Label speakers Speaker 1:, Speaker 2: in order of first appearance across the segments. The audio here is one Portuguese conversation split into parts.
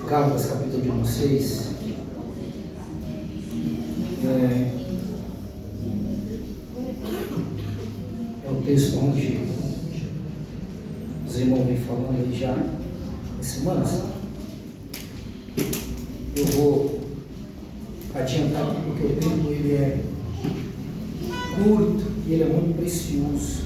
Speaker 1: Gálatas capítulo de 6. É o texto onde os irmãos vêm falando aí já em semanas. Eu vou adiantar aqui porque o tempo ele é curto e ele é muito precioso.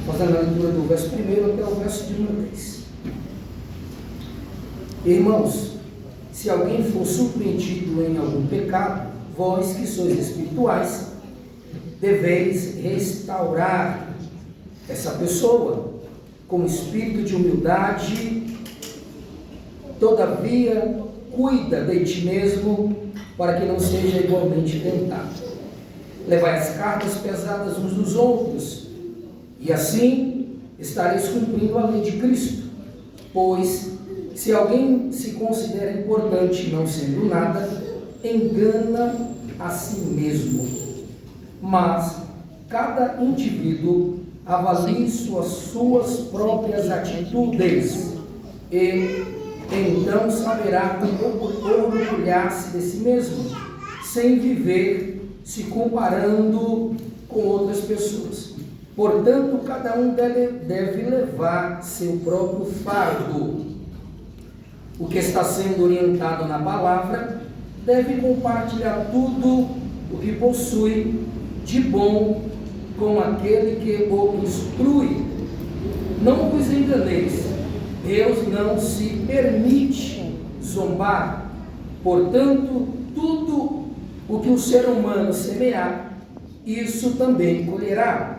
Speaker 1: Fazendo a leitura do verso 1 até o verso de número 10. Irmãos, se alguém for surpreendido em algum pecado, vós que sois espirituais, deveis restaurar essa pessoa com espírito de humildade. Todavia, cuida de ti mesmo, para que não seja igualmente tentado. Levai as cargas pesadas uns dos outros, e assim estareis cumprindo a lei de Cristo. Pois, se alguém se considera importante não sendo nada, engana a si mesmo. Mas cada indivíduo avalie suas próprias atitudes, e então saberá orgulhar-se de si mesmo, sem viver se comparando com outras pessoas. Portanto, cada um deve levar seu próprio fardo. O que está sendo orientado na palavra deve compartilhar tudo o que possui de bom com aquele que o instrui. Não vos enganeis, Deus não se permite zombar. Portanto, tudo o que o ser humano semear, isso também colherá.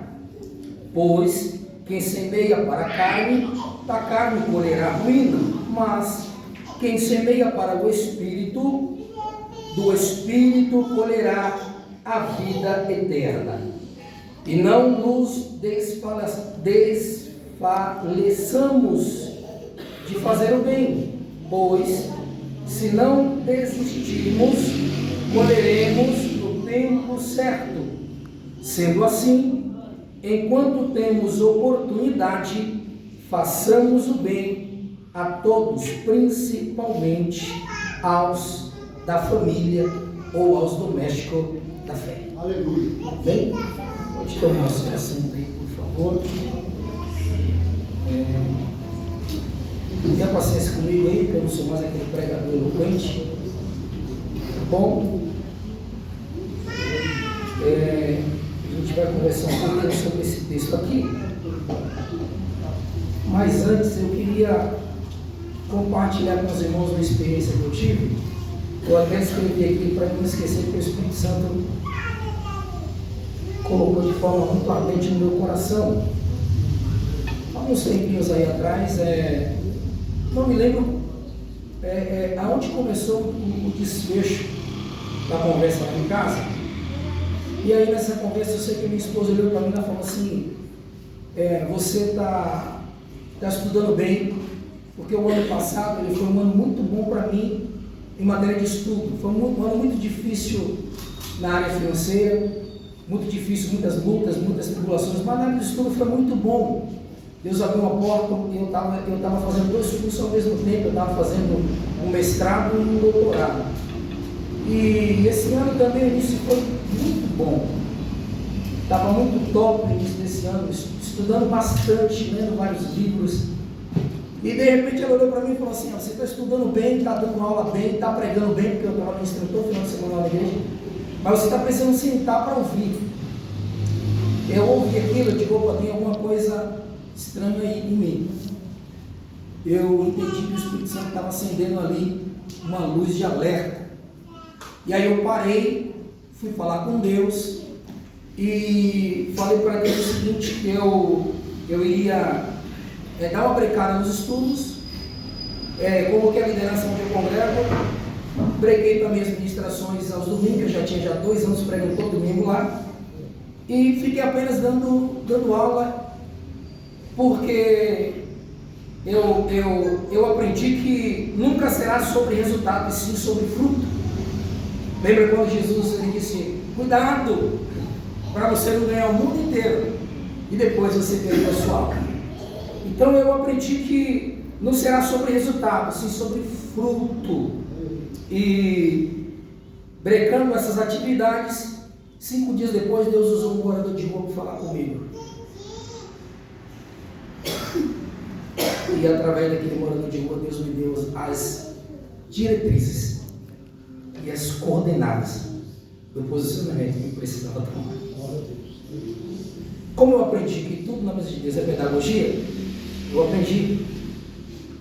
Speaker 1: Pois quem semeia para a carne, da carne colherá ruína, mas quem semeia para o Espírito, do Espírito colherá a vida eterna. E não nos desfaleçamos de fazer o bem, pois se não desistirmos, colheremos no tempo certo. Sendo assim, enquanto temos oportunidade, façamos o bem a todos, principalmente aos da família ou aos domésticos da fé.
Speaker 2: Aleluia.
Speaker 1: Bem? Pode tomar a sua assento aí, por favor. Tenha paciência comigo aí, porque eu não sou mais aquele pregador eloquente. Tá bom? A gente vai conversar um pouquinho sobre esse texto aqui. Mas antes eu queria compartilhar com os irmãos uma experiência que eu tive. Eu até escrevi aqui para não esquecer que o Espírito Santo colocou de forma muito ardente no meu coração. Há uns tempinhos aí atrás, não me lembro aonde começou o desfecho da conversa lá em casa. E aí nessa conversa eu sei que minha esposa olhou para mim e falou assim: você está estudando bem, porque o ano passado ele foi um ano muito bom para mim em matéria de estudo. Foi um ano muito difícil na área financeira, muito difícil, muitas lutas, muitas tribulações, mas na área de estudo foi muito bom. Deus abriu uma porta e eu estava fazendo 2 cursos ao mesmo tempo. Eu estava fazendo um mestrado e um doutorado. E esse ano também o início foi muito bom. Estava muito top no início desse ano, estudando bastante, lendo vários livros. E de repente ela olhou para mim e falou assim: você está estudando bem, está dando aula bem, está pregando bem, porque eu estava no instrutor final de semana na igreja, mas você está precisando sentar para ouvir. Eu ouvi aquilo, eu digo: opa, tem alguma coisa estranha aí em mim. Eu entendi que o Espírito Santo estava acendendo ali uma luz de alerta. E aí eu parei, fui falar com Deus e falei para Deus o seguinte: que eu iria dar uma brecada nos estudos, coloquei a liderança onde eu congrego, preguei para minhas ministrações aos domingos. Eu já tinha 2 anos pregando todo domingo lá, e fiquei apenas dando aula, porque eu aprendi que nunca será sobre resultado, e sim sobre fruto. Lembra quando Jesus ele disse: cuidado para você não ganhar o mundo inteiro e depois você perdeu a sua alma. Então eu aprendi que não será sobre resultado, sim sobre fruto. E brecando essas atividades, 5 dias depois Deus usou um morador de rua para falar comigo. E através daquele morador de rua, Deus me deu as diretrizes e as coordenadas do posicionamento que eu precisava tomar. Como eu aprendi que tudo na mesa de Deus é pedagogia, eu aprendi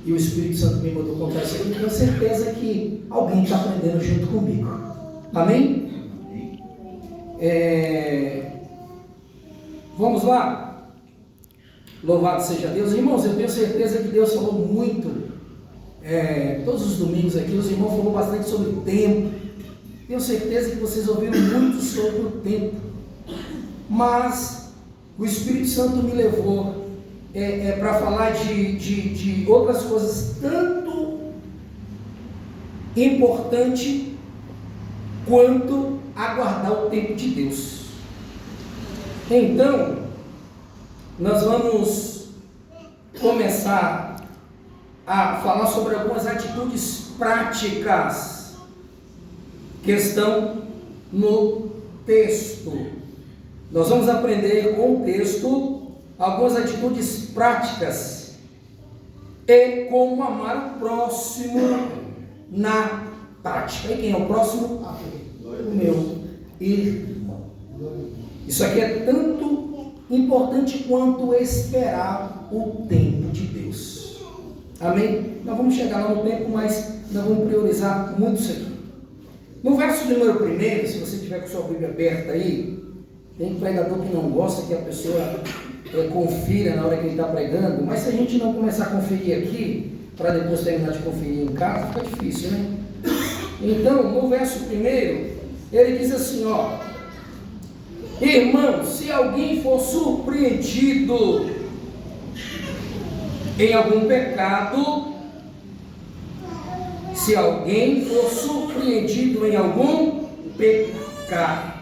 Speaker 1: e o Espírito Santo me mandou contar isso aqui, tenho certeza que alguém está aprendendo junto comigo. Amém? Vamos lá? Louvado seja Deus. Irmãos, eu tenho certeza que Deus falou muito. Todos os domingos aqui, os irmãos falaram bastante sobre o tempo. Tenho certeza que vocês ouviram muito sobre o tempo. Mas o Espírito Santo me levou para falar de outras coisas tanto importante quanto aguardar o tempo de Deus. Então, nós vamos começar a falar sobre algumas atitudes práticas que estão no texto. Nós vamos aprender com o texto algumas atitudes práticas e como amar o próximo na prática. E quem é o próximo? O meu irmão. Isso aqui é tanto importante quanto esperar o tempo de Deus. Amém? Nós vamos chegar lá no tempo, mas nós vamos priorizar muito isso aqui. No verso número 1, se você tiver com sua Bíblia aberta aí, tem pregador que não gosta que a pessoa confira na hora que ele está pregando, mas se a gente não começar a conferir aqui, para depois terminar de conferir em casa, fica difícil, né? Então, no verso 1, ele diz assim, ó: irmão, se alguém for surpreendido em algum pecado, se alguém for surpreendido em algum pecado,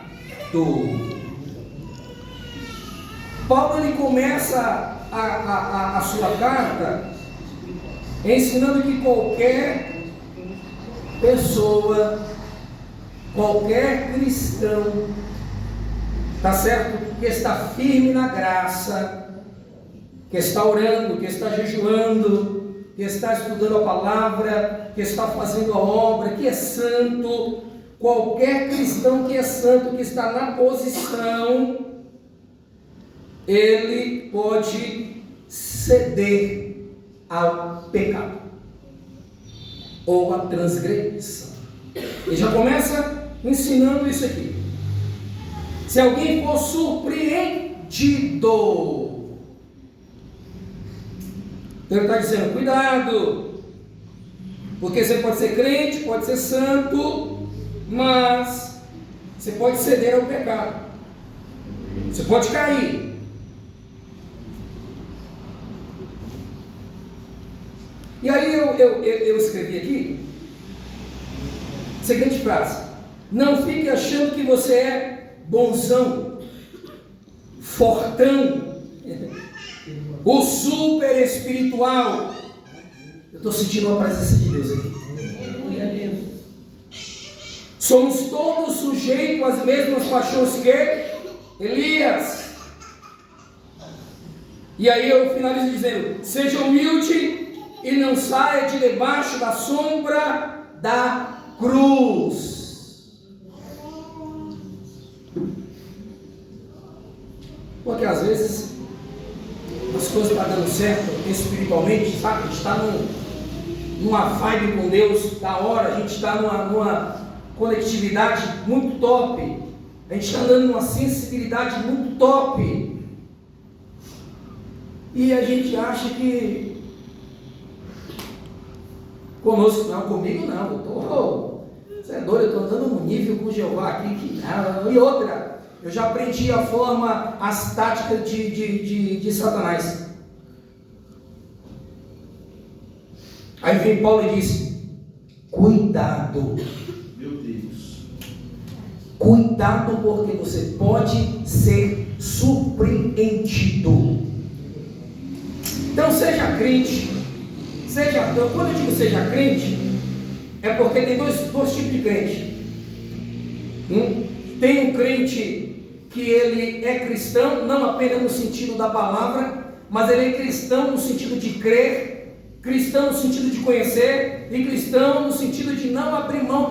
Speaker 1: Paulo ele começa a sua carta ensinando que qualquer pessoa, qualquer cristão, tá certo? Que está firme na graça, que está orando, que está jejuando, que está estudando a palavra, que está fazendo a obra, que é santo, qualquer cristão que é santo, que está na posição, ele pode ceder ao pecado ou à transgressão. Ele já começa ensinando isso aqui. Se alguém for surpreendido, então ele está dizendo, cuidado, porque você pode ser crente, pode ser santo, mas você pode ceder ao pecado, você pode cair. E aí eu escrevi aqui a seguinte frase: não fique achando que você é bonzão, fortão, o super espiritual. Eu estou sentindo a presença de Deus aqui. Somos todos sujeitos às mesmas paixões que Elias. E aí eu finalizo dizendo: seja humilde e não saia de debaixo da sombra da cruz. Porque às vezes as coisas estão dando certo espiritualmente, sabe? A gente está numa vibe com Deus da hora, a gente está numa conectividade muito top, a gente está andando numa sensibilidade muito top, e a gente acha que conosco não, comigo não, você é doido, eu estou andando num nível com Jeová aqui que não. E outra, eu já aprendi a forma, as táticas de Satanás. Aí vem Paulo e diz: cuidado.
Speaker 2: Meu Deus.
Speaker 1: Cuidado, porque você pode ser surpreendido. Então seja crente, quando eu digo seja crente, é porque tem dois tipos de crente. Tem um crente que ele é cristão, não apenas no sentido da palavra, mas ele é cristão no sentido de crer, cristão no sentido de conhecer, e cristão no sentido de não abrir mão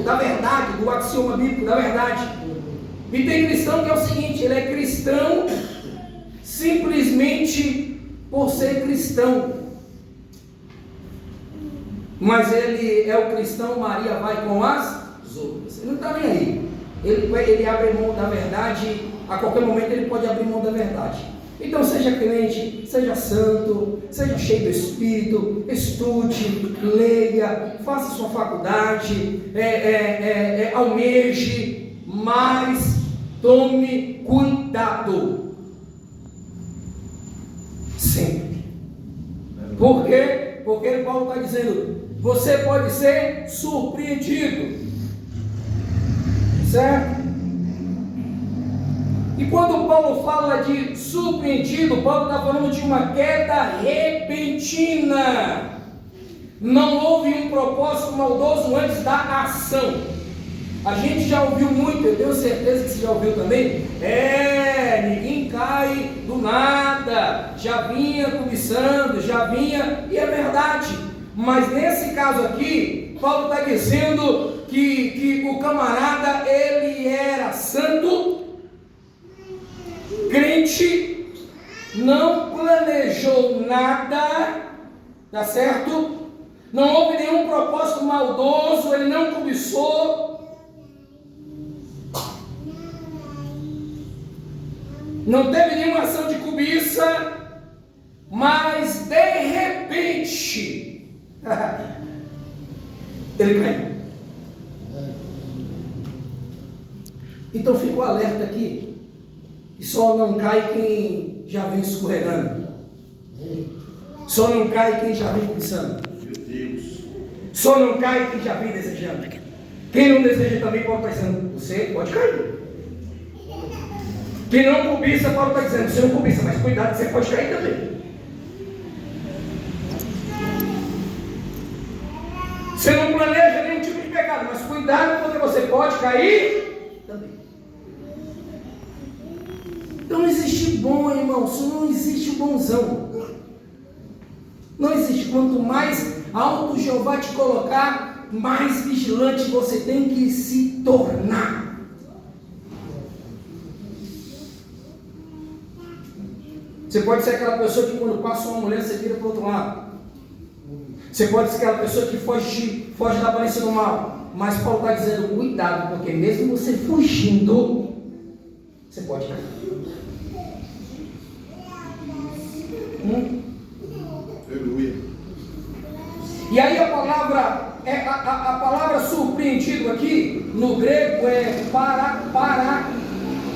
Speaker 1: da verdade, do axioma bíblico, da verdade. E tem cristão que é o seguinte, ele é cristão simplesmente por ser cristão, mas ele é o cristão, Maria vai com as outras, ele não está nem aí, ele abre mão da verdade, a qualquer momento ele pode abrir mão da verdade. Então seja crente, seja santo, seja cheio do Espírito, estude, leia, faça sua faculdade, almeje, mas tome cuidado, sempre. Por quê? Porque Paulo está dizendo, você pode ser surpreendido, certo? E quando Paulo fala de surpreendido, Paulo está falando de uma queda repentina. Não houve um propósito maldoso antes da ação. A gente já ouviu muito, eu tenho certeza que você já ouviu também. Ninguém cai do nada, já vinha cobiçando, e é verdade. Mas nesse caso aqui, Paulo está dizendo que o camarada, ele era santo, crente, não planejou nada, tá certo? Não houve nenhum propósito maldoso, ele não cobiçou, não teve nenhuma ação de cobiça, mas de repente ele caiu. Então fica o alerta aqui. E só não cai quem já vem escorregando. Só não cai quem já vem cobiçando. Só não cai quem já vem desejando. Quem não deseja também pode estar dizendo, você pode cair. Quem não cobiça pode estar dizendo, você não cobiça, mas cuidado, você pode cair também. Você não planeja nenhum tipo de pecado, mas cuidado, porque você pode cair também. Então não existe bom, irmãos, não existe o bonzão. Não existe. Quanto mais alto Jeová te colocar, mais vigilante você tem que se tornar. Você pode ser aquela pessoa que quando passa uma mulher, você vira para o outro lado. Você pode ser aquela pessoa que foge da aparência do mal. Mas Paulo está dizendo, cuidado, porque mesmo você fugindo, você pode cair.
Speaker 2: Aleluia.
Speaker 1: E aí a palavra surpreendido aqui no grego é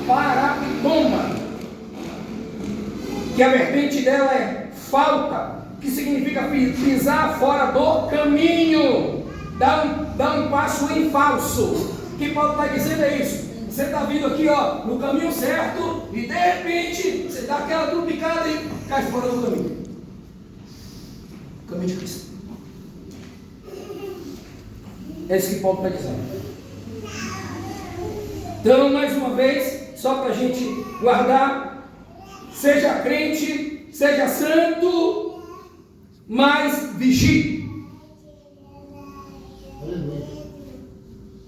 Speaker 1: parapitoma, que a vertente dela é falta, que significa pisar fora do caminho, dar um passo em falso. O que Paulo está dizendo é isso. Você está vindo aqui no caminho certo e de repente você dá aquela trupicada e cai fora do caminho. Caminho de Cristo. É isso que Paulo está dizendo. Então, mais uma vez, só para a gente guardar, seja crente, seja santo, mas vigie.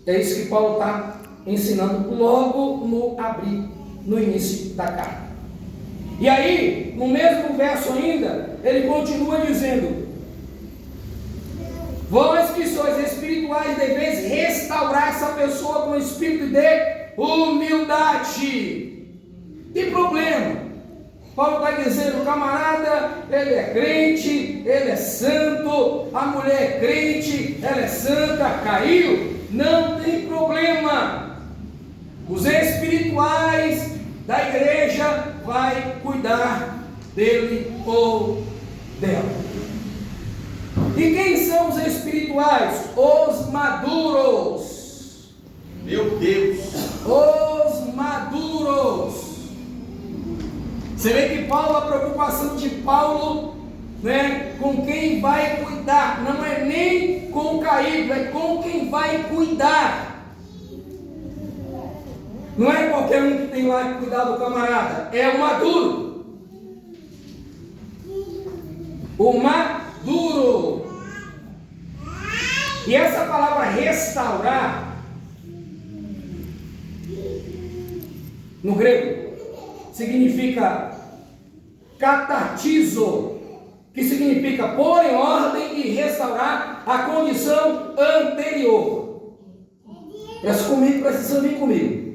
Speaker 1: É isso que Paulo está ensinando logo no abrir, no início da carta. E aí, no mesmo verso ainda, ele continua dizendo: vós que sois espirituais, deveis restaurar essa pessoa com espírito de humildade. Que problema? Paulo está dizendo, o camarada, ele é crente, ele é santo, a mulher é crente, ela é santa, caiu, não tem problema. Os espirituais da igreja vai cuidar dele ou dela. E quem são os espirituais? Os maduros.
Speaker 2: Meu Deus.
Speaker 1: Os maduros. Você vê que Paulo, a preocupação de Paulo, né, com quem vai cuidar, não é nem com o caído, é com quem vai cuidar. Não é qualquer um que tem lá que cuidar do camarada, é o maduro. O maduro. E essa palavra restaurar, no grego, significa catartizo, que significa pôr em ordem e restaurar a condição anterior. Presta atenção, vem comigo.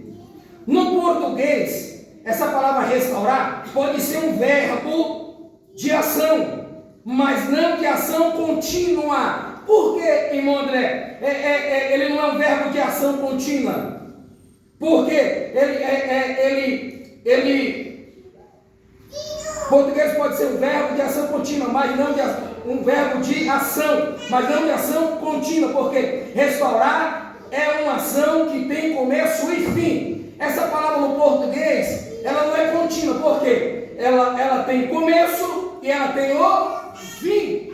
Speaker 1: No português, essa palavra restaurar pode ser um verbo de ação, mas não de ação contínua. Por que, irmão André? Ele não é um verbo de ação contínua. Porque português pode ser um verbo de ação contínua, mas não um verbo de ação, mas não de ação contínua, porque restaurar é uma ação que tem começo e fim. Essa palavra no português, ela não é contínua, porque ela tem começo e ela tem o fim.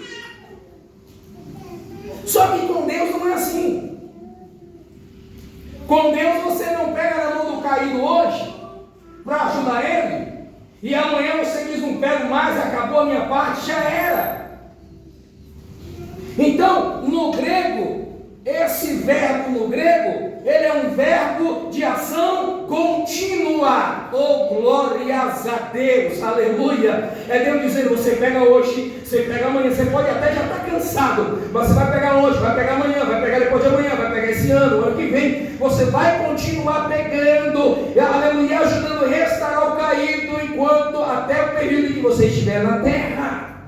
Speaker 1: Só que com Deus não é assim. Com Deus você não pega na mão do caído hoje para ajudar ele, e amanhã você diz: não pego mais, acabou a minha parte, já era. Então, no grego, esse verbo no grego, ele é um verbo de ação contínua. Oh, glórias a Deus, aleluia. É Deus dizendo: você pega hoje, você pega amanhã, você pode até já estar cansado, mas você vai pegar hoje, vai pegar amanhã, vai pegar depois de amanhã, vai pegar esse ano, o ano que vem, você vai continuar pegando, aleluia, ajudando a restaurar o caído, enquanto até o período que você estiver na terra.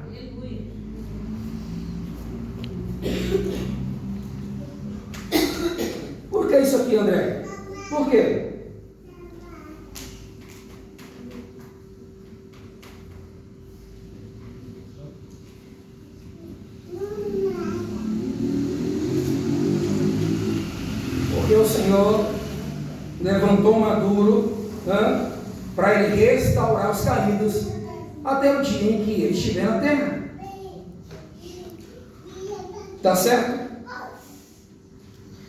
Speaker 1: Por que isso aqui, André? Por quê? Porque o Senhor levantou maduro, para ele restaurar os caídos até o dia em que ele estiver na terra. Tá certo?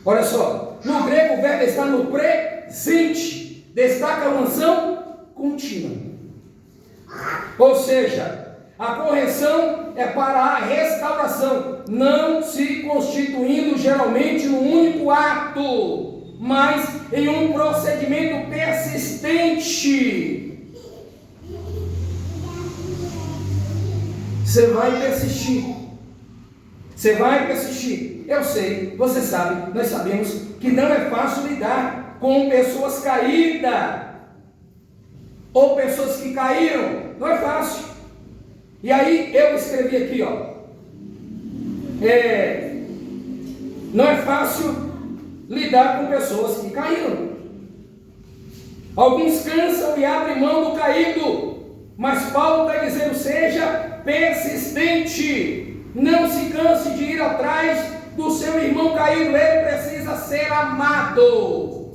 Speaker 1: Olha só, no grego o verbo está no presente, destaca uma ação contínua. Ou seja, a correção é para a restauração, não se constituindo geralmente num único ato, mas em um procedimento persistente. Você vai persistir. Você vai persistir. Eu sei, você sabe, nós sabemos que não é fácil lidar com pessoas caídas ou pessoas que caíram. Não é fácil. E aí eu escrevi aqui, não é fácil lidar com pessoas que caíram. Alguns cansam e abrem mão do caído, mas Paulo está dizendo: seja persistente. Não se canse de ir atrás do seu irmão caído, ele precisa ser amado.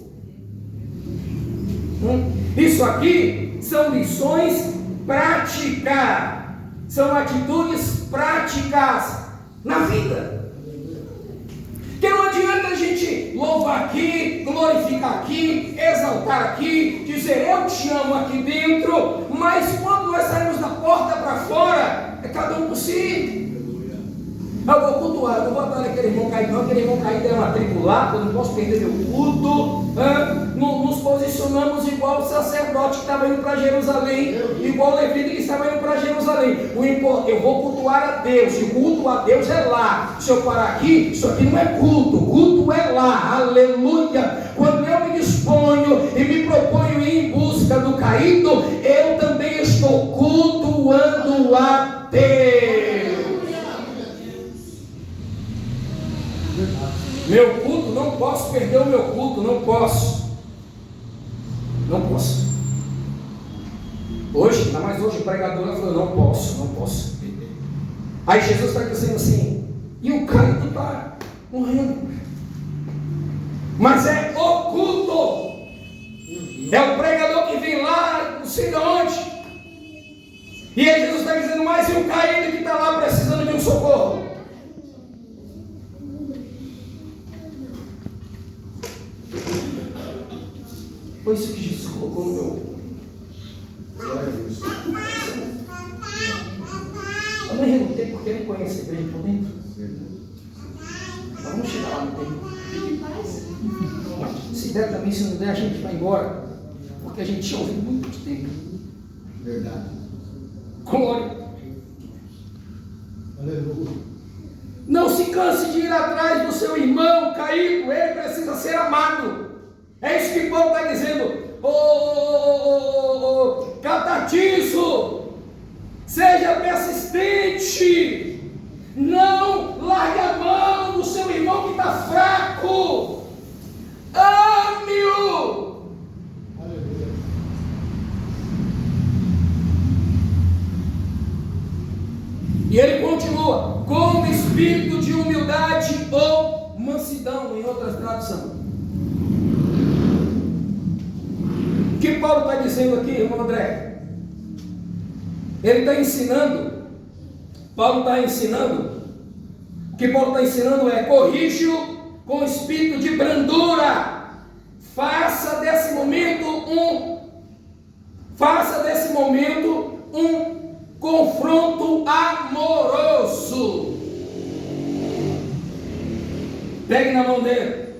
Speaker 1: Isso aqui são lições práticas, são atitudes práticas na vida. Que não adianta a gente louvar aqui, glorificar aqui, exaltar aqui, dizer eu te amo aqui dentro, mas quando nós saímos da porta para fora, é cada um por si. Eu vou cultuar, eu não vou botar naquele irmão caído, não, aquele irmão caído é um atribulado, eu não posso perder meu culto. Nos posicionamos igual o sacerdote que estava indo para Jerusalém, igual o levita que estava indo para Jerusalém. Eu vou cultuar a Deus, e o culto a Deus é lá. Se eu parar aqui, isso aqui não é culto, culto é lá, aleluia. Quando eu me disponho e me proponho ir em busca do caído, eu também estou cultuando a Deus. Meu culto, não posso perder o meu culto, não posso. Não posso. Hoje, ainda mais hoje, o pregador falou: não posso. Aí Jesus está dizendo assim: e o caído está morrendo. Mas é o culto. É o pregador que vem lá, não sei de onde. E aí Jesus está dizendo, mas e o caído que está lá precisando de um socorro? Foi isso que Jesus colocou no meu. Eu nem relutei porque ele conhece a igreja por dentro. Mas vamos chegar lá no tempo. Se der também, se não der, a gente vai embora. Porque a gente ouve muito tempo.
Speaker 2: Verdade.
Speaker 1: Glória.
Speaker 2: Aleluia.
Speaker 1: Não se canse de ir atrás do seu irmão caído. Ele precisa ser amado. É isso que Paulo está dizendo. Catatizo, seja persistente, não largue a mão do seu irmão que está fraco, ame-o.
Speaker 2: Aleluia.
Speaker 1: E ele continua, com espírito de humildade ou mansidão, em outras traduções. O que Paulo está dizendo aqui, irmão André? Ele está ensinando, Paulo está ensinando, o que Paulo está ensinando é, corrige-o com espírito de brandura, faça desse momento um confronto amoroso. Pegue na mão dele,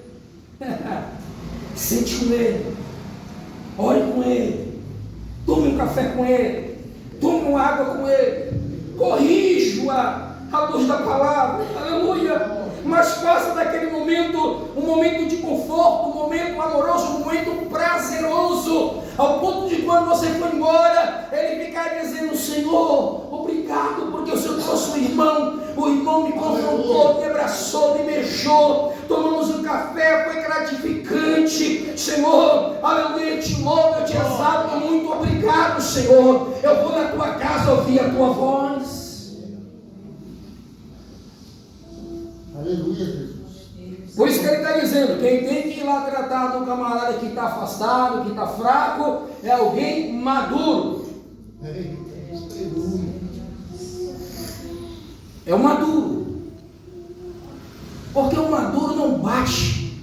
Speaker 1: sente com ele, ore com ele, tome um café com ele, tome uma água com ele, corrija-a à luz da palavra, aleluia. Mas faça daquele momento um momento de conforto, um momento amoroso, um momento prazeroso, ao ponto de quando você for embora, ele ficar dizendo, Senhor, obrigado, porque o Senhor trouxe o irmão me confrontou, me abraçou, me beijou, tomamos um café, foi gratificante, Senhor, aleluia, eu te louvo, eu te exalto, muito obrigado, Senhor, eu vou na tua casa ouvir a tua voz.
Speaker 2: Aleluia, Jesus.
Speaker 1: Por isso que ele está dizendo, quem tem que ir lá tratar do camarada que está afastado, que está fraco, é alguém maduro. É o maduro. Porque o maduro não bate.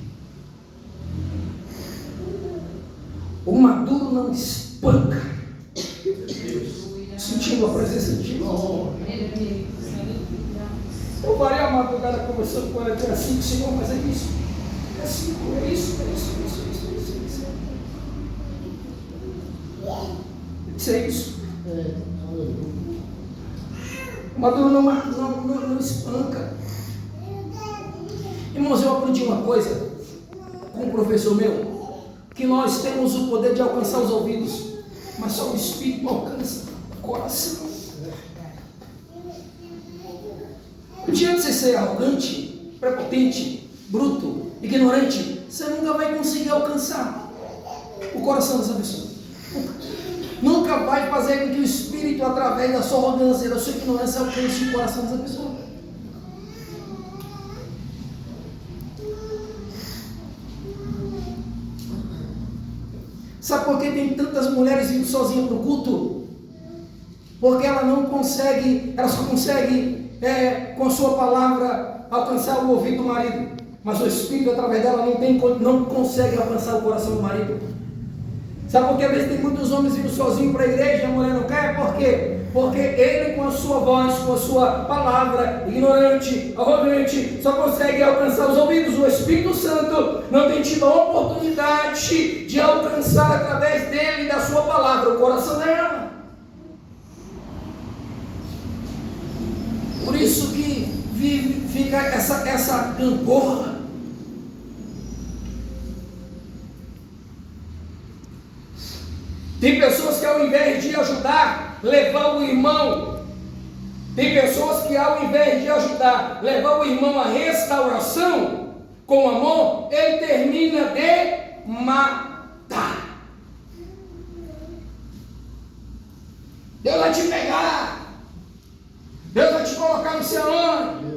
Speaker 1: O maduro não espanca. Sentindo a presença de Jesus. Eu varei a madrugada conversando com ela, até assim, Senhor, mas é isso. É assim, é isso. Isso é isso. O maduro não espanca. Irmãos, eu aprendi uma coisa com um professor meu, que nós temos o poder de alcançar os ouvidos, mas só o Espírito alcança o coração. Não adianta você ser arrogante, prepotente, bruto, ignorante, você nunca vai conseguir alcançar o coração dessa pessoa. Nunca vai fazer com que o Espírito, através da sua arrogância, da sua ignorância, alcance o coração dessa pessoa. Sabe por que tem tantas mulheres indo sozinhas para o culto? Porque ela não consegue, ela só consegue com sua palavra alcançar o ouvido do marido, mas o Espírito através dela não consegue alcançar o coração do marido. Sabe por que às vezes tem muitos homens indo sozinhos para a igreja e a mulher não quer? Por quê? Porque ele, com a sua voz, com a sua palavra, ignorante, arrogante, só consegue alcançar os ouvidos. O Espírito Santo não tem tido a oportunidade de alcançar através dele e da sua palavra o coração dela. Por isso que fica essa gangorra. Tem pessoas que ao invés de ajudar, levar o irmão. Tem pessoas que ao invés de ajudar, levar o irmão à restauração, com amor, ele termina de matar. Deus vai te pegar. Deus vai te colocar no sei aonde.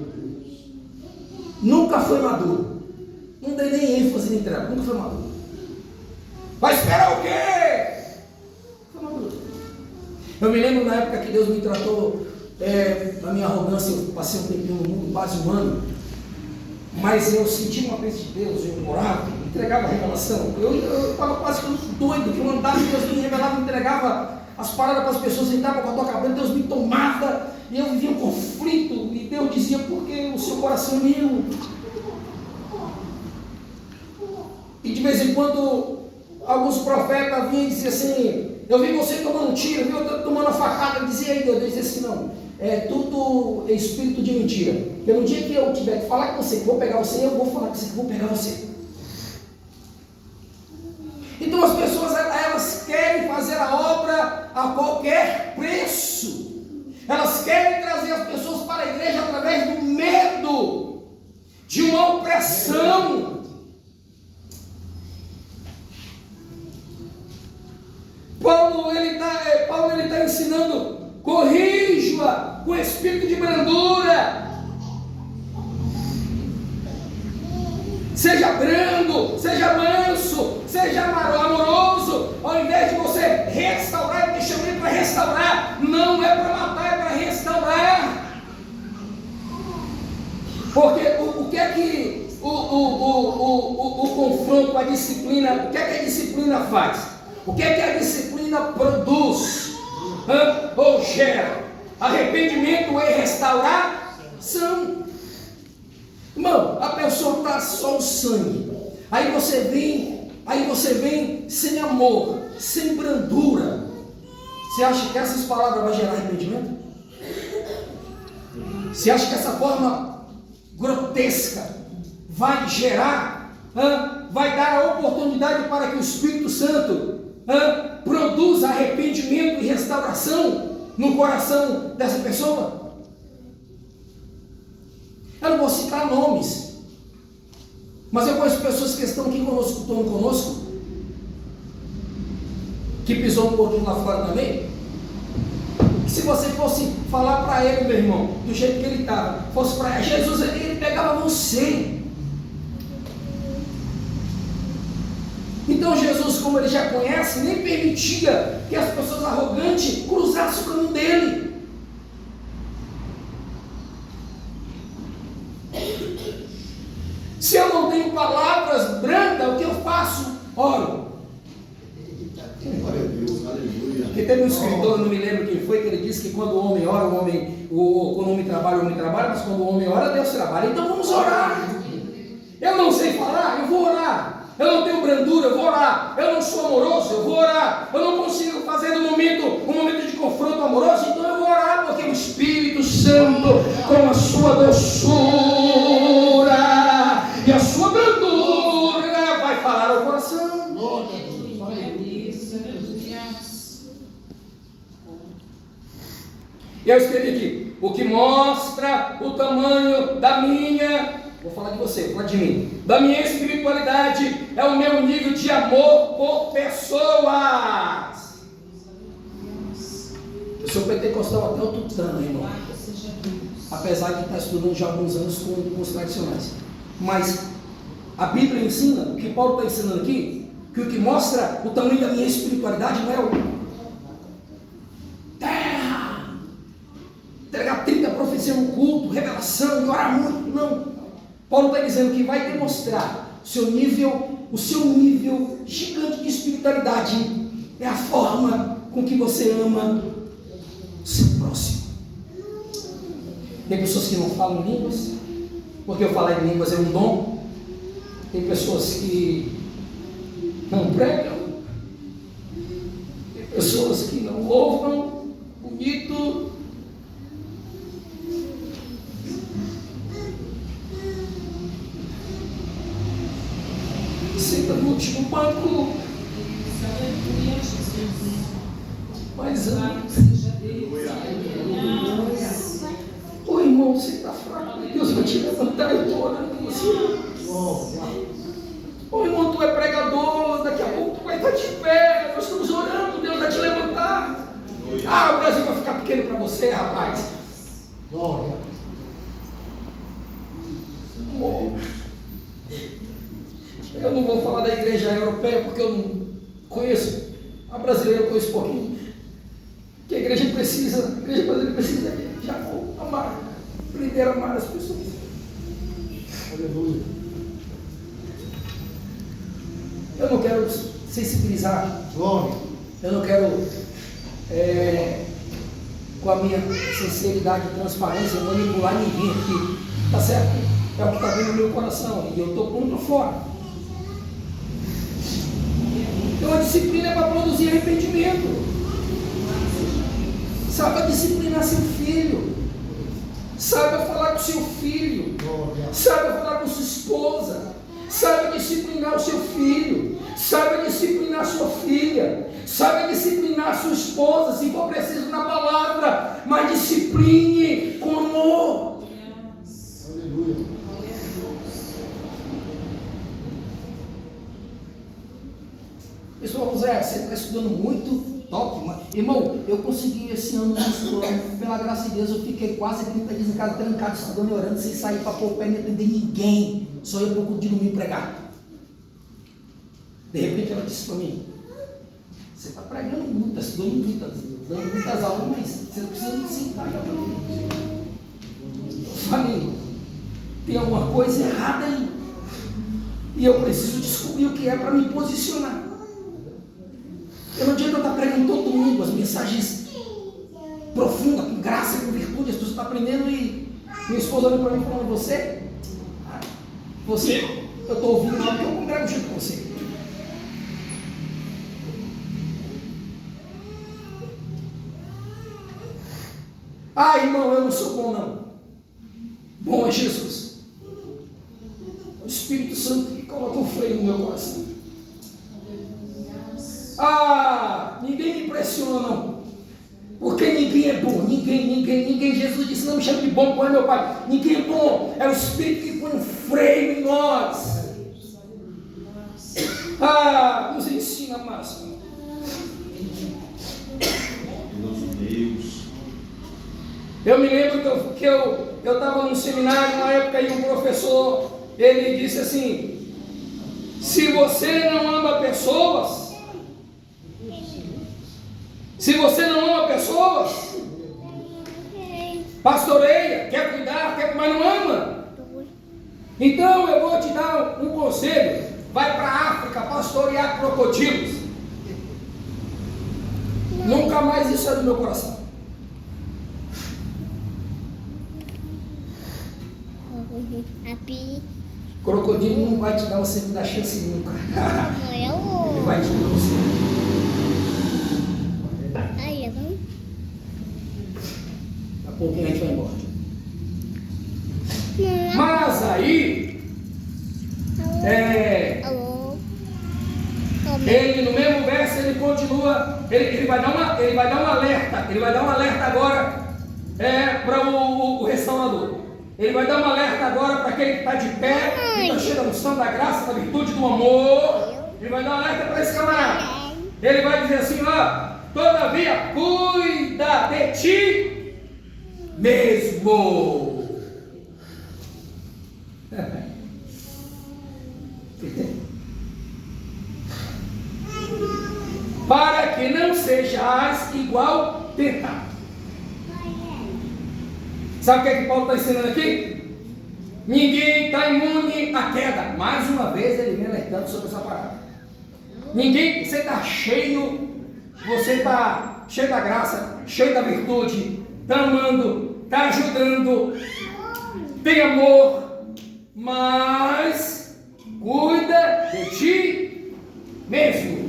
Speaker 1: Nunca foi maduro. Não dei nem ênfase nem treco. Nunca foi maduro. Vai esperar o quê? Eu me lembro na época que Deus me tratou da minha arrogância. Eu passei um tempinho no mundo, quase um ano, mas eu senti uma bênção de Deus. Eu orava, entregava a revelação. Eu estava quase doido, que eu andava, Deus me revelava, entregava as paradas para as pessoas, entrava com a tua cabeça, Deus me tomava, e eu vivia um conflito, e Deus dizia, porque o seu coração é meu. E de vez em quando alguns profetas vinham e diziam assim: eu vi você tomando um tiro, eu vi eu tomando uma facada. Eu dizia aí, Deus dizia assim: não, é tudo espírito de mentira. Porque no dia que eu tiver que falar com você, que vou pegar você, eu vou falar com você que vou pegar você. Então as pessoas, elas querem fazer a obra a qualquer preço. Elas querem trazer as pessoas para a igreja através do medo, de uma opressão. Paulo ele está ensinando: corrija-a com espírito de brandura. Seja brando, seja manso, seja amoroso. Ao invés de você restaurar, eu te chamei para restaurar. Não é para matar, é para restaurar. Porque o que é que o confronto, a disciplina, o que é que a disciplina faz? O que é que a disciplina produz? Ou gera? Arrependimento e restauração. Irmão, a pessoa está só o sangue. Aí você vem sem amor, sem brandura. Você acha que essas palavras vão gerar arrependimento? Você acha que essa forma grotesca vai gerar, vai dar a oportunidade para que o Espírito Santo produza arrependimento e restauração no coração dessa pessoa? Eu não vou citar nomes, mas eu conheço pessoas que estão aqui conosco, que pisou um pouquinho lá fora também. Que se você fosse falar para ele, meu irmão, do jeito que ele estava, fosse para Jesus, ele pegava você. Então Jesus, como ele já conhece, nem permitia que as pessoas arrogantes cruzassem o caminho dele. Se eu não tenho palavras brandas, o que eu faço? Oro. Porque teve um escritor, não me lembro quem foi, que ele disse que quando o homem ora, quando o homem trabalha, mas quando o homem ora, Deus trabalha. Então vamos orar. Eu não sei falar, eu vou orar. Eu não tenho brandura, eu vou orar. Eu não sou amoroso, eu vou orar. Eu não consigo fazer um momento de confronto amoroso, então eu vou orar, porque o Espírito Santo, com a sua doçura e a sua brandura, vai falar ao coração. E eu escrevi aqui: o que mostra o tamanho da minha, vou falar de você, vou falar de mim, da minha espiritualidade, é o meu nível de amor por pessoas. Eu sou pentecostal até o tutano, irmão, apesar de estar estudando já há alguns anos com os tradicionais. Mas a Bíblia ensina, o que Paulo está ensinando aqui, que o que mostra o tamanho da minha espiritualidade não é o entregar 30 profecias no culto, revelação, e orar muito, não. Paulo está dizendo que vai demonstrar o seu nível gigante de espiritualidade é a forma com que você ama o seu próximo. Tem pessoas que não falam línguas, porque eu falar em línguas é um dom. Tem pessoas que não pregam, tem pessoas que não louvam bonito. Senta no último banco, mas ô irmão, você está fraco, Deus vai te levantar. Eu estou orando com você. Ô irmão, tu é pregador, daqui a pouco tu vai estar de pé. Nós estamos orando, Deus vai te levantar. Ah, o Brasil vai ficar pequeno para você, rapaz. Glória. Eu não vou falar da igreja europeia porque eu Conheço. A brasileira eu conheço um pouquinho. Que a igreja brasileira precisa de amar. Aprender a amar as pessoas.
Speaker 2: Aleluia.
Speaker 1: Eu não quero sensibilizar.
Speaker 2: Glória.
Speaker 1: Eu não quero, com a minha sinceridade e transparência, manipular ninguém aqui. Tá certo? É o que está dentro do meu coração. E eu estou pondo para fora. Então a disciplina é para produzir arrependimento. Saiba disciplinar seu filho. Saiba falar com seu filho. Saiba falar com sua esposa. Saiba disciplinar o seu filho. Saiba disciplinar sua filha. Saiba disciplinar sua esposa, se for preciso na palavra, mas discipline com amor.
Speaker 2: Aleluia.
Speaker 1: Pessoal, Zé, você está estudando muito, top, mas, irmão, eu consegui esse ano, pela graça de Deus, eu fiquei quase 30 dias em casa trancado, estudando e orando, sem sair para pôr o pé e não atender ninguém, só eu pouco de domingo pregar. De repente ela disse para mim: você está pregando muito, está estudando dando muitas aulas, mas você não precisa me sentar para mim. Família, tem alguma coisa errada aí, e eu preciso descobrir o que é para me posicionar. Eu não adianta eu estar pregando todo mundo as mensagens profundas, com graça, com virtude, as pessoas estão aprendendo e minha esposa olhou para mim falando: você, eu estou ouvindo lá porque eu congrego junto com você. Ah, irmão, eu não sou bom não. Bom é Jesus. O Espírito Santo que coloca um freio no meu coração. Ah, ninguém me impressiona não. Porque ninguém é bom. Ninguém. Jesus disse: não me chame de bom, como é meu Pai. Ninguém é bom. É o Espírito que põe um freio em nós. Ah, nos ensina mais.
Speaker 3: Nosso Deus.
Speaker 1: Eu me lembro que eu estava num seminário na época e o professor, ele disse assim: se você não ama pessoas, pastoreia, quer cuidar, mas não ama. Então eu vou te dar um conselho: vai para a África pastorear crocodilos. Nunca mais isso é do meu coração. Crocodilo não vai te dar uma segunda chance nunca. Ele vai te dar você. Daqui a pouquinho a gente vai embora. Mas aí, ele no mesmo verso ele continua, ele vai dar um alerta agora para o restaurador. Ele vai dar um alerta agora para aquele que está de pé, que está cheio da unção, da graça, da virtude, do amor. Ele vai dar um alerta para esse camarada. Ele vai dizer assim: todavia, cuida de ti mesmo. Para que não sejais igual tentado. Sabe o que é que Paulo está ensinando aqui? Ninguém está imune à queda. Mais uma vez ele vem alertando sobre essa parada. Ninguém, você está cheio da graça, cheio da virtude, está amando, está ajudando, tem amor, mas cuida de ti mesmo.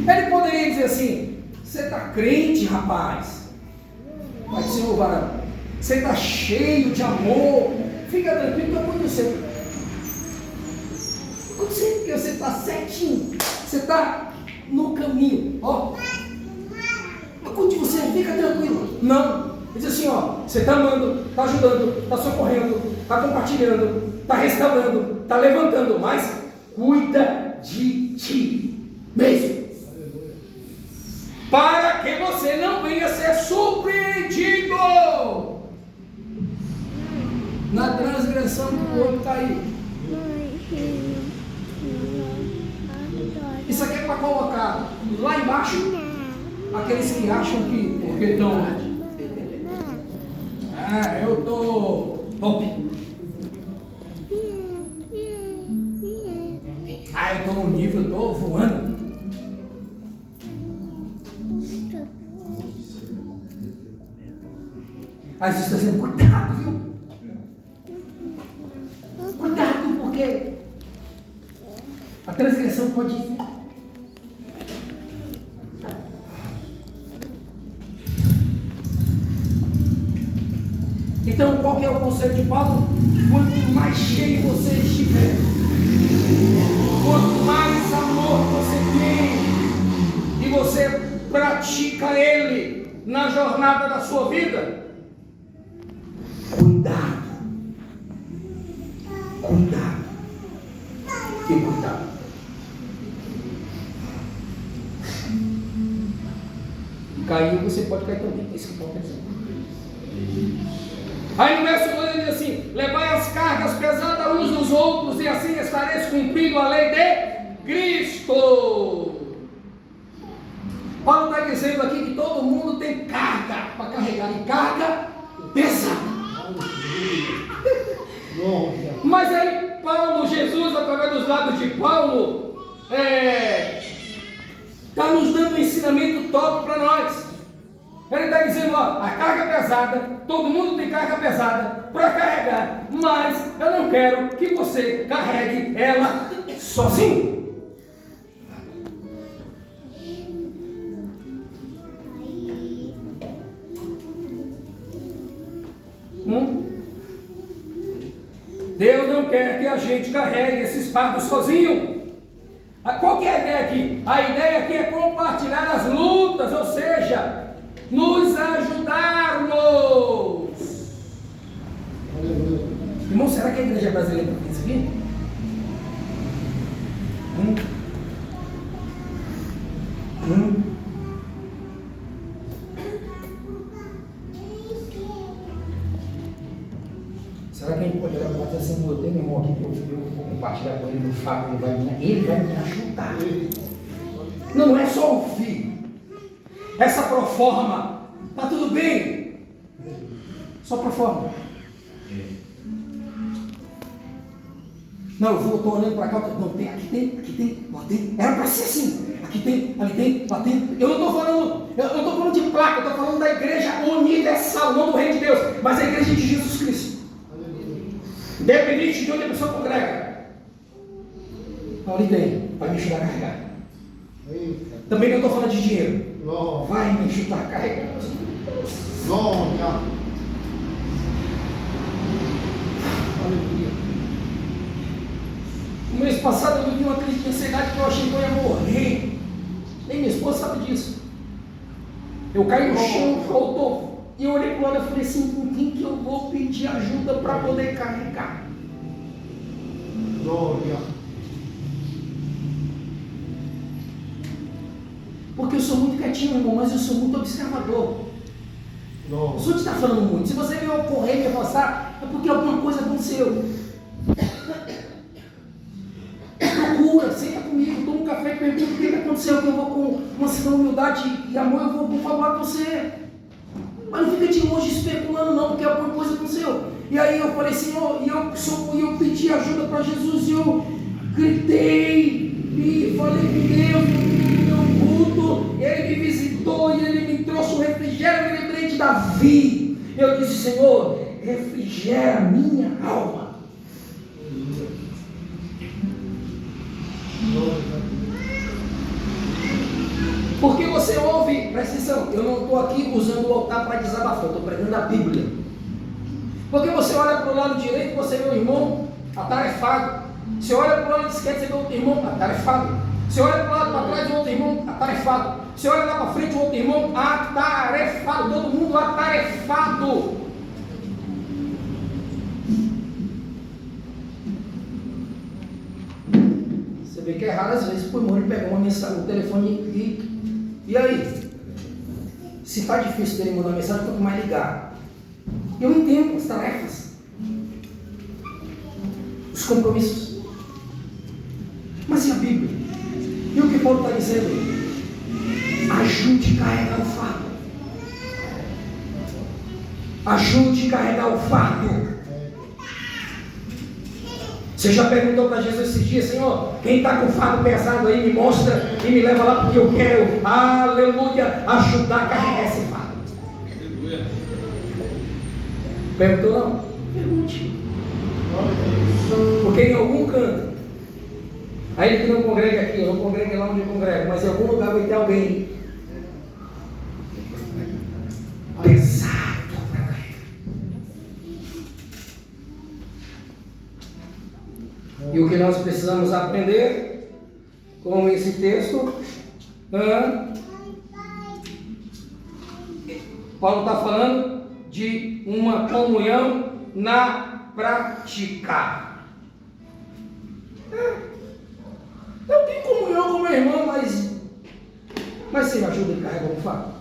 Speaker 1: Ele poderia dizer assim: você está crente, rapaz? Vai te louvar. Você está cheio de amor. Fica tranquilo que eu cuido de você. Porque você está certinho. Você está no caminho. Eu cuido de você. Fica tranquilo. Não. Diz assim: você está amando, está ajudando, está socorrendo, está compartilhando, está restaurando, está levantando. Mas cuida de ti mesmo. Para que você não venha ser surpreendido na transgressão que o outro está aí. Isso aqui é para colocar lá embaixo aqueles que acham que porque estão. Eu estou top. Eu estou no nível, eu estou voando. Aí você está dizendo, cuidado, viu? Cuidado, porque a transgressão pode vir. Então, qual que é o conselho de Paulo? Quanto mais cheio você estiver, quanto mais amor você tem, e você pratica ele na jornada da sua vida, cuidado, cuidado, e cuidado. Caiu, você pode cair também, é isso que eu estou pensando. Aí no verso 2 ele diz assim: levai as cargas pesadas uns dos outros, e assim estareis cumprindo a lei de Cristo. Paulo está dizendo aqui que todo mundo tem carga para carregar, e carga pesada. Mas aí Paulo, Jesus, através dos lábios de Paulo, está nos dando um ensinamento top para nós. Ele está dizendo, a carga pesada, todo mundo tem carga pesada para carregar, mas eu não quero que você carregue ela sozinho. Deus não quer que a gente carregue esses fardos sozinho. Qual que é a ideia aqui? A ideia aqui é compartilhar as lutas, ou seja, nos ajudarmos. Irmão, será que a igreja brasileira fez isso aqui? Será que a gente pode olhar para assim, eu tenho meu irmão aqui que eu vou compartilhar com ele no fato, ele vai me ajudar. Não é só o filho. Essa proforma, está tudo bem? Só proforma. Não, eu estou olhando para cá, não tem, aqui tem, lá tem. Era para ser assim. Aqui tem, ali tem, lá tem. Eu não estou falando de placa, eu estou falando da igreja universal, não do reino de Deus, mas a igreja de Jesus Cristo. Independente de onde a pessoa congrega. Não, ali tem, vai me ajudar a carregar. Também não estou falando de dinheiro. Vai me ajudar a carregar. No mês passado eu vivi uma crise de ansiedade que eu achei que eu ia morrer. Nem minha esposa sabe disso. Eu caí no chão, faltou. E eu olhei para o lado e falei assim, com quem que eu vou pedir ajuda para poder carregar? Porque eu sou muito quietinho, irmão, mas eu sou muito observador. O senhor está falando muito. Se você me ocorrer, me afastar, é porque alguma coisa aconteceu. Procura, senta comigo, toma um café e pergunta o que aconteceu, que eu vou com uma certa humildade e amor, eu vou falar com você. Mas não fica de longe especulando não, porque alguma coisa aconteceu. E aí eu falei, Senhor, e eu pedi ajuda para Jesus, e eu gritei, e falei com Deus, no meu culto, Ele me visitou, e Ele me trouxe um refrigério, eu me lembrei de Davi. Eu disse, Senhor, refrigera minha alma. Porque você ouve, presta atenção, eu não estou aqui usando o altar para desabafar, eu estou pregando a Bíblia. Porque você olha para o lado direito, você vê o irmão atarefado. Você olha para o lado esquerdo, você vê outro irmão atarefado. Você olha para o lado para trás, o outro irmão atarefado. Você olha lá para frente, o outro irmão atarefado. Todo mundo atarefado. Você vê que é raro às vezes, o irmão ele pega uma mensagem no telefone e aí? Se está difícil dele mandar mensagem, quanto mais ligar. Eu entendo as tarefas, os compromissos. Mas e a Bíblia? E o que Paulo está dizendo? Ajude a carregar o fardo. Ajude a carregar o fardo. Você já perguntou para Jesus esses dias, Senhor, quem está com o fardo pesado aí, me mostra e me leva lá, porque eu quero, aleluia, ajudar a carregar esse fardo. Aleluia. Perguntou não? Pergunte. Porque em algum canto, aí que não congrega aqui, eu não congrego lá onde eu congrego, mas em algum lugar vai ter alguém pesado para carregar. E o que nós precisamos aprender com esse texto, Paulo está falando de uma comunhão na prática. Eu tenho comunhão com meu irmão, mas você me ajuda a carregar o fardo?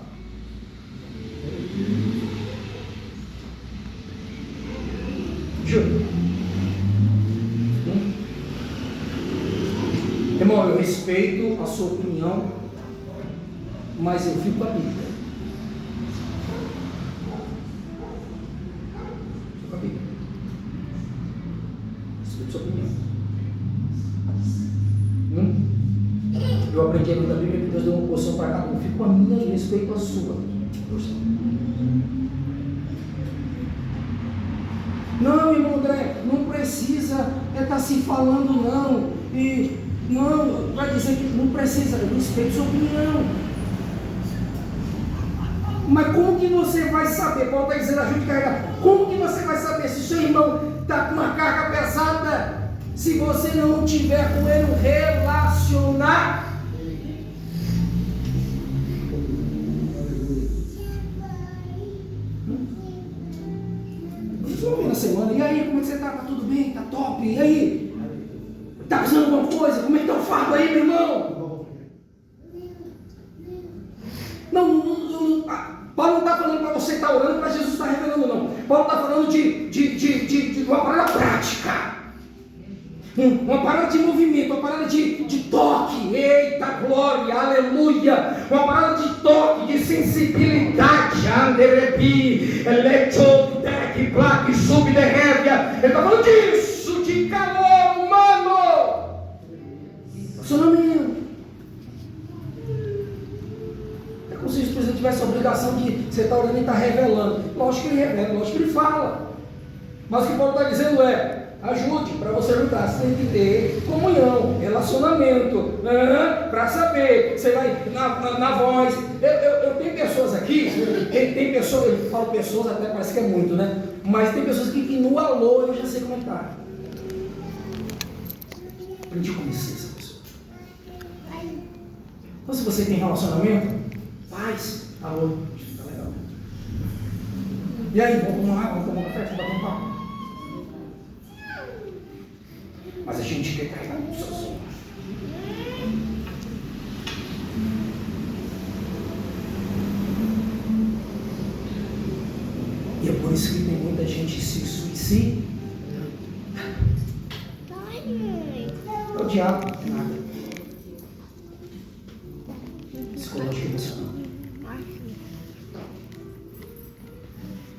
Speaker 1: Juro. Irmão, eu respeito a sua opinião, mas eu fico com a Bíblia. Fico com a Bíblia. Respeito a sua opinião. Eu aprendi a ler da Bíblia que Deus deu uma porção para cada um. Fico com a minha e respeito a sua porção. Não, irmão André, não precisa estar se falando não. E não, vai dizer que não precisa, eu respeito sua opinião. Mas como que você vai saber? Paulo está dizendo, ajude a carregar. Como que você vai saber se o seu irmão está com uma carga pesada? Se você não tiver com ele um relacionar? Na semana, e aí, como é que você está? Está tudo bem? Está top? E aí? Está precisando de alguma coisa? Como é que está o fardo aí, meu irmão? Não, Paulo não está falando para você estar orando, para Jesus estar revelando, não. Paulo está falando de uma parada prática, uma parada de movimento, uma parada de toque. Eita glória, aleluia! Uma parada de toque, de sensibilidade. Anderebi, eletrotec, plaque, subderrévia. Ele está falando disso, de calor humano. Funcionamento. É como se o Espírito tivesse a obrigação de você estar orando e estar revelando. Lógico que ele revela, lógico que ele fala. Mas o que Paulo está dizendo é: ajude, para você ajudar, você tem que ter comunhão, relacionamento, para saber, você vai na voz. Eu tenho pessoas aqui, tem pessoas, eu falo pessoas, até parece que é muito, né? Mas tem pessoas que no alô eu já sei como é que tá. Aprendi a conhecer essa pessoa. Então, se você tem relacionamento, faz alô, tá legal. E aí, vamos tomar água, vamos tomar café, vamos bater um papo. Mas a gente quer carregar sozinho. E é por isso que tem muita gente se suicida. É o diabo, nada. Psicológico e emocional.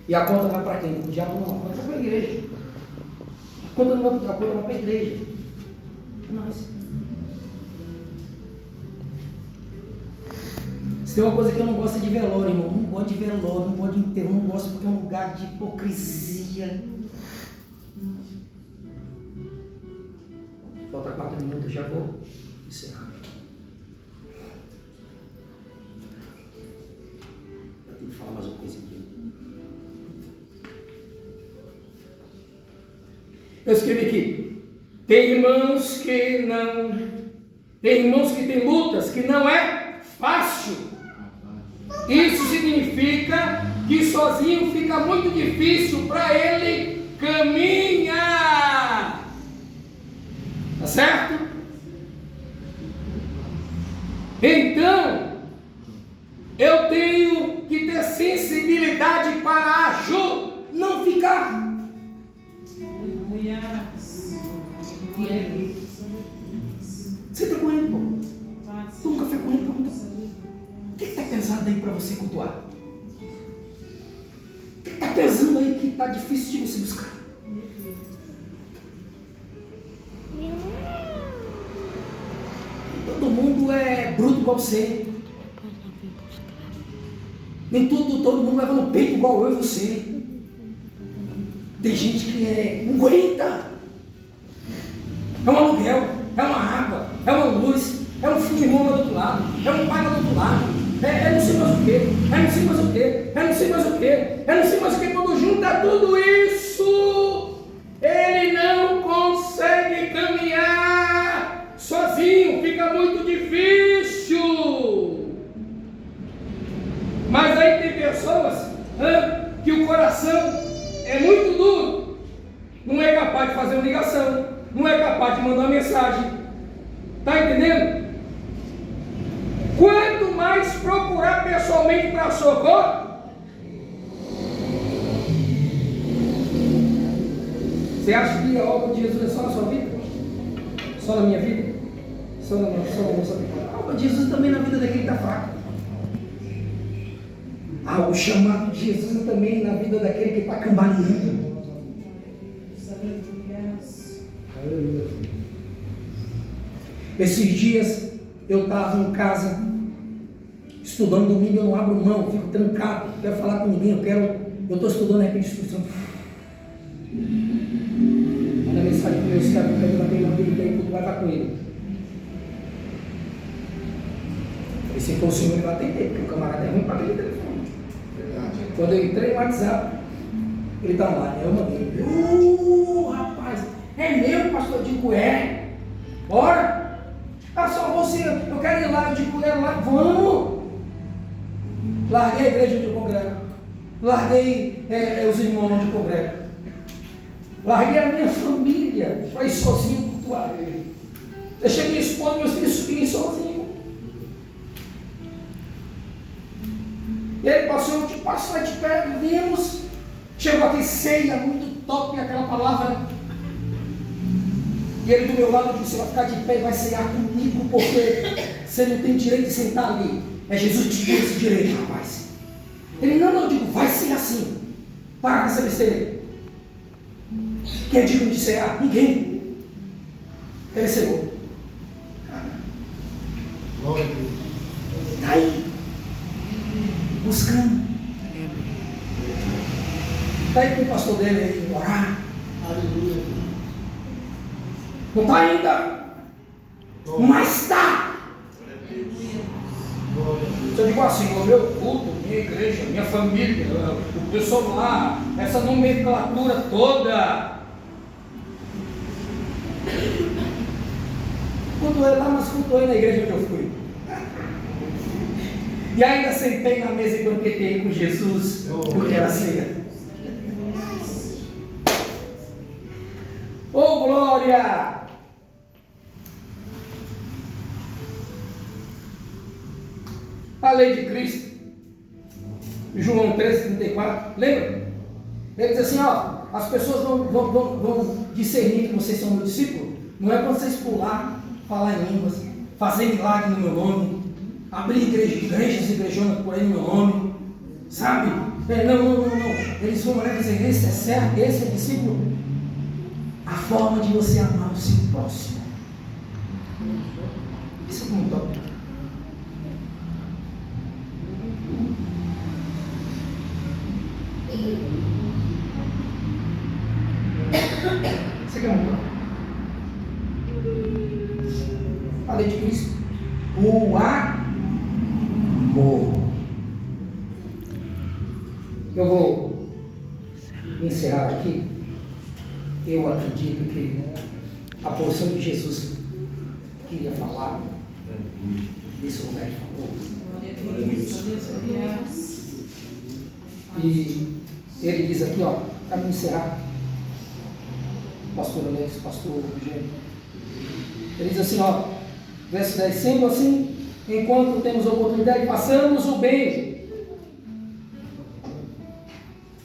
Speaker 1: E a conta vai para quem? O diabo não, a conta vai para a igreja. A conta vai para a igreja. Nós. Se tem uma coisa que eu não gosto é de velório, irmão. Não gosto de velório, não gosto de enterro, não gosto porque é um lugar de hipocrisia. Falta 4 minutos, já vou encerrar. Eu tenho que falar mais uma coisa aqui. Eu escrevi aqui: tem irmãos que têm lutas que não é fácil. Isso significa que sozinho fica muito difícil para ele caminhar. Tá certo? Então, eu tenho que ter sensibilidade para não ficar. Você está com ele, pô. pesado aí para você cultuar? O que está pesando aí que está difícil de você buscar? Todo mundo é bruto igual você. Nem todo mundo leva no peito igual eu e você. Tem gente que não aguenta. É um aluguel, é uma água, é uma luz, é um filho de irmão lá do outro lado, é um pai lá do outro lado, é não sei mais o que, é não sei mais o que, é não sei mais o que, é não sei mais o que. Quando junta tudo isso, ele não consegue caminhar sozinho, fica muito difícil. Mas aí tem pessoas que o coração é muito duro, não é capaz de fazer uma ligação, não é capaz de mandar uma mensagem, está entendendo? Quanto mais procurar pessoalmente para socorro, você acha que a obra de Jesus é só na sua vida? Só na minha vida? Só na nossa vida? A obra de Jesus também na vida daquele que está fraco. O chamado de Jesus também na vida daquele que está cambaleando. Esses dias eu estava em casa estudando domingo, eu não abro mão, fico trancado, não quero falar com ninguém, eu estou estudando a Espírito Santo. Manda mensagem para o meu escravo, eu batei uma dele, daí tudo vai estar com ele. Se for o senhor, ele vai atender, porque o camarada é ruim para aquele telefone. Quando eu entrei no WhatsApp, ele está lá, eu mandei. Rapaz, é meu, pastor? Eu digo, bora. Só você, eu quero ir lá, eu digo, lá, vamos. Larguei a igreja onde eu congrego, larguei os irmãos onde eu congrego, larguei a minha família para ir sozinho cultuar ele. Deixei minha esposa e meus filhos subirem sozinhos. E ele passou, passou de pé, vimos, chegou aqui ceia, muito top, aquela palavra. E ele do meu lado disse, você vai ficar de pé e vai ceiar comigo, porque você não tem direito de sentar ali. É Jesus que te deu esse direito, rapaz. Ele, não, eu digo, vai ser assim. Para com essa besteira. Quem é digno de cear? Ninguém. Ele cegou.
Speaker 2: Glória a Deus.
Speaker 1: Está aí. Buscando. Está aí com o pastor dele aí, orar.
Speaker 2: Aleluia.
Speaker 1: Não está ainda. Mas está. Eu digo assim, o meu culto, minha igreja, minha família, o pessoal lá, essa nomenclatura toda. Cultuei lá, mas cultuei na igreja onde eu fui. E ainda sentei na mesa e banquetei com Jesus, porque era ceia. Oh, glória! A lei de Cristo, João 13:34, lembra? Ele diz assim, as pessoas vão discernir que vocês são meu discípulo, não é quando vocês pular, falar em línguas, fazer milagre no meu nome, abrir igrejas igrejonas por aí no meu nome, sabe? Não. Eles vão olhar e dizer, esse é certo, esse é discípulo. A forma de você amar o seu próximo. Isso é muito top. Você quer um? A lei de Cristo. O amor. Eu vou encerrar aqui. Eu acredito que a porção de Jesus queria falar. Isso o médico falou. E ele diz aqui, para me encerrar, pastor Alex, pastor Eugênio, ele diz assim, verso 10, sendo assim, enquanto temos oportunidade, façamos o bem.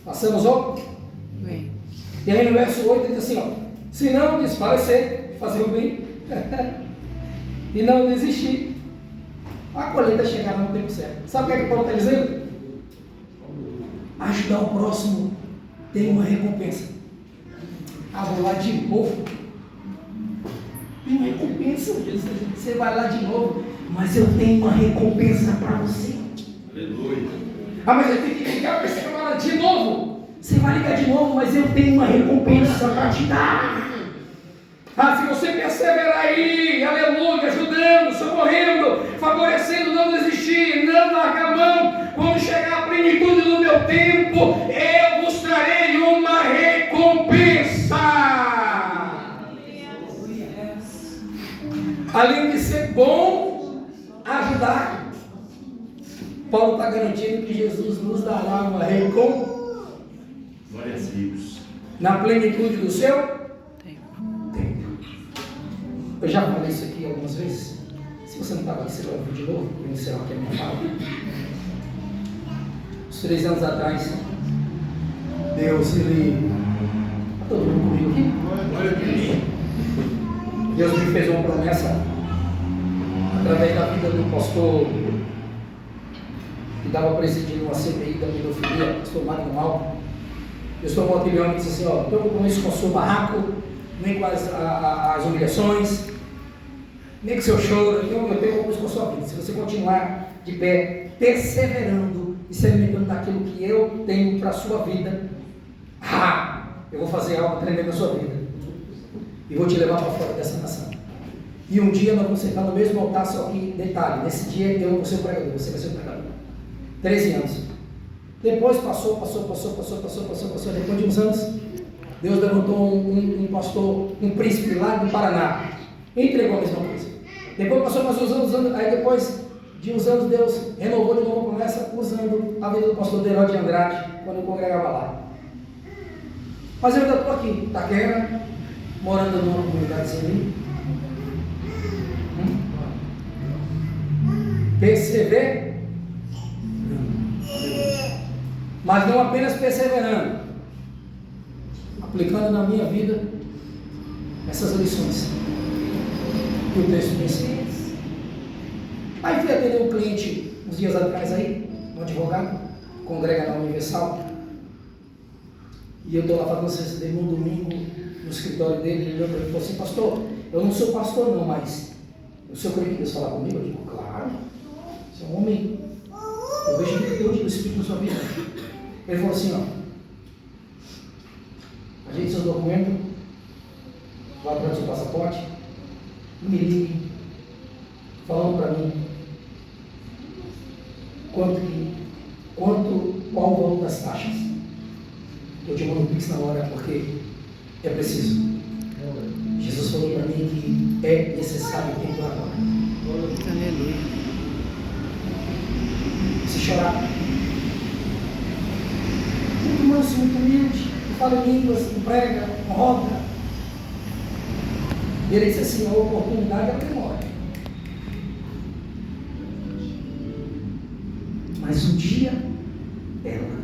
Speaker 1: Façamos o bem. E aí no verso 8 ele diz assim, se não desfalecer, fazer o bem, e não desistir, A colheita chegará no tempo certo. Sabe o que é que Paulo está dizendo? Ajudar o próximo tem uma recompensa. Vou lá de novo. Tem uma recompensa. Você vai lá de novo, mas eu tenho uma recompensa para você.
Speaker 3: Aleluia.
Speaker 1: Mas eu tenho que ligar para esse camarada de novo. Você vai ligar de novo, mas eu tenho uma recompensa para te dar. Se você perseverar aí, aleluia, ajudando, socorrendo, favorecendo, não desistir, não largar a mão, quando chegar a plenitude do meu tempo, eu vos trarei uma recompensa. Além de ser bom, ajudar. Paulo está garantindo que Jesus nos dará uma recompensa.
Speaker 3: Glória a Deus. Na
Speaker 1: plenitude do seu tempo. Eu já falei isso aqui algumas vezes. Se você não estava aqui, você vai ouvir de novo, para encerrar aqui a minha fala. Uns 3 anos atrás, Deus, Ele... Está todo mundo comigo aqui?
Speaker 3: Glória a Deus.
Speaker 1: Deus me fez uma promessa através da vida do pastor que estava presidindo uma CPI da pedofilia, pastor Magno Alto. Deus tomou aquele homem e disse assim: teu compromisso com o seu barraco, nem com as humilhações, nem com o seu choro. Então eu tenho compromisso com a sua vida. Se você continuar de pé, perseverando e se alimentando daquilo que eu tenho para a sua vida, eu vou fazer algo tremendo na sua vida e vou te levar para fora dessa nação. E um dia nós vamos sentar no mesmo altar, só que, detalhe, nesse dia eu vou ser o pregador, você vai ser o pregador. 13 anos. Depois passou. Depois de uns anos, Deus levantou um pastor, um príncipe lá do Paraná, e entregou a mesma coisa. Depois passou mais uns anos, aí depois de uns anos, Deus renovou de novo a promessa, usando a vida do pastor Derode de Andrade, quando eu congregava lá. Mas eu ainda estou aqui, em Itaquera, morando numa comunidadezinha ali. Perseverando. Mas não apenas perseverando, aplicando na minha vida essas lições que o texto me ensina. Aí fui atender um cliente uns dias atrás aí, um advogado, congrega na Universal. E eu estou lá fazendo CCD no domingo, no escritório dele. Ele olhou para mim e falou assim: pastor, eu não sou pastor não, mas o senhor queria que Deus falar comigo? Eu digo: claro, você é um homem, eu vejo que Deus o Espírito na sua vida. Ele falou assim: ajeite seus documentos, vá atrás do seu passaporte e me ligue falando para mim qual o valor das taxas. Eu te mando o Pix na hora, porque é preciso. Jesus falou para mim que é necessário o tempo agora.
Speaker 4: Aleluia.
Speaker 1: Se chorar, muito manso, muito humilde, não fala em línguas, não prega, não roda. E ele disse assim: a oportunidade ela demora, mas um dia ela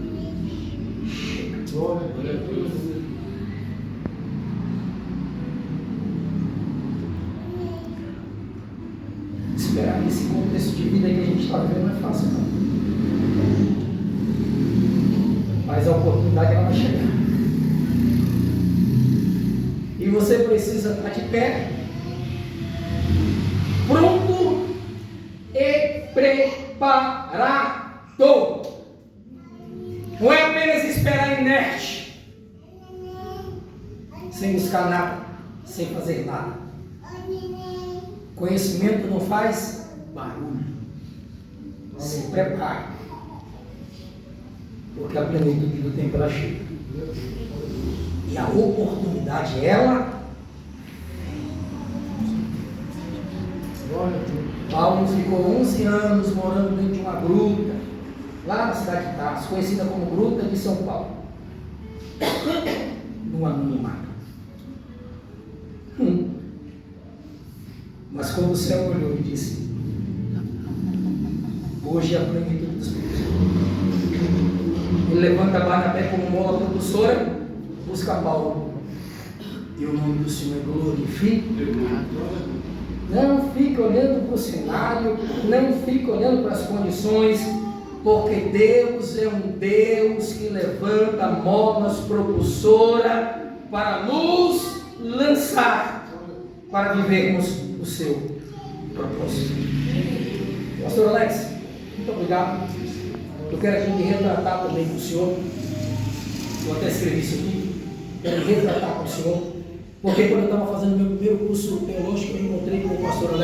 Speaker 1: chega. Esperar nesse contexto de vida que a gente está vivendo não é fácil, não. Mas a oportunidade ela vai chegar. E você precisa estar de pé, pronto e preparado. Não é apenas esperar inerte, sem buscar nada, sem fazer nada. Conhecimento não faz barulho. Se prepare, porque a plenitude do tempo ela chega. E a oportunidade ela Paulo ficou 11 anos morando dentro de uma gruta, lá na cidade de Tarso, conhecida como Gruta de São Paulo, no anonimato. Mas quando o céu olhou e disse: hoje é a plenitude dos tempos. Ele levanta a Barnabé como mola propulsora, busca Paulo, e o nome do Senhor é glorificado. Não fique olhando para o cenário, não fique olhando para as condições, porque Deus é um Deus que levanta molas propulsora para nos lançar, para vivermos o seu propósito. Pastor Alex, muito obrigado. Eu quero aqui me retratar também com o senhor. Eu até escrevi isso aqui. Quero me retratar com o senhor, porque quando eu estava fazendo meu primeiro curso teológico, eu encontrei com o pastor Alex.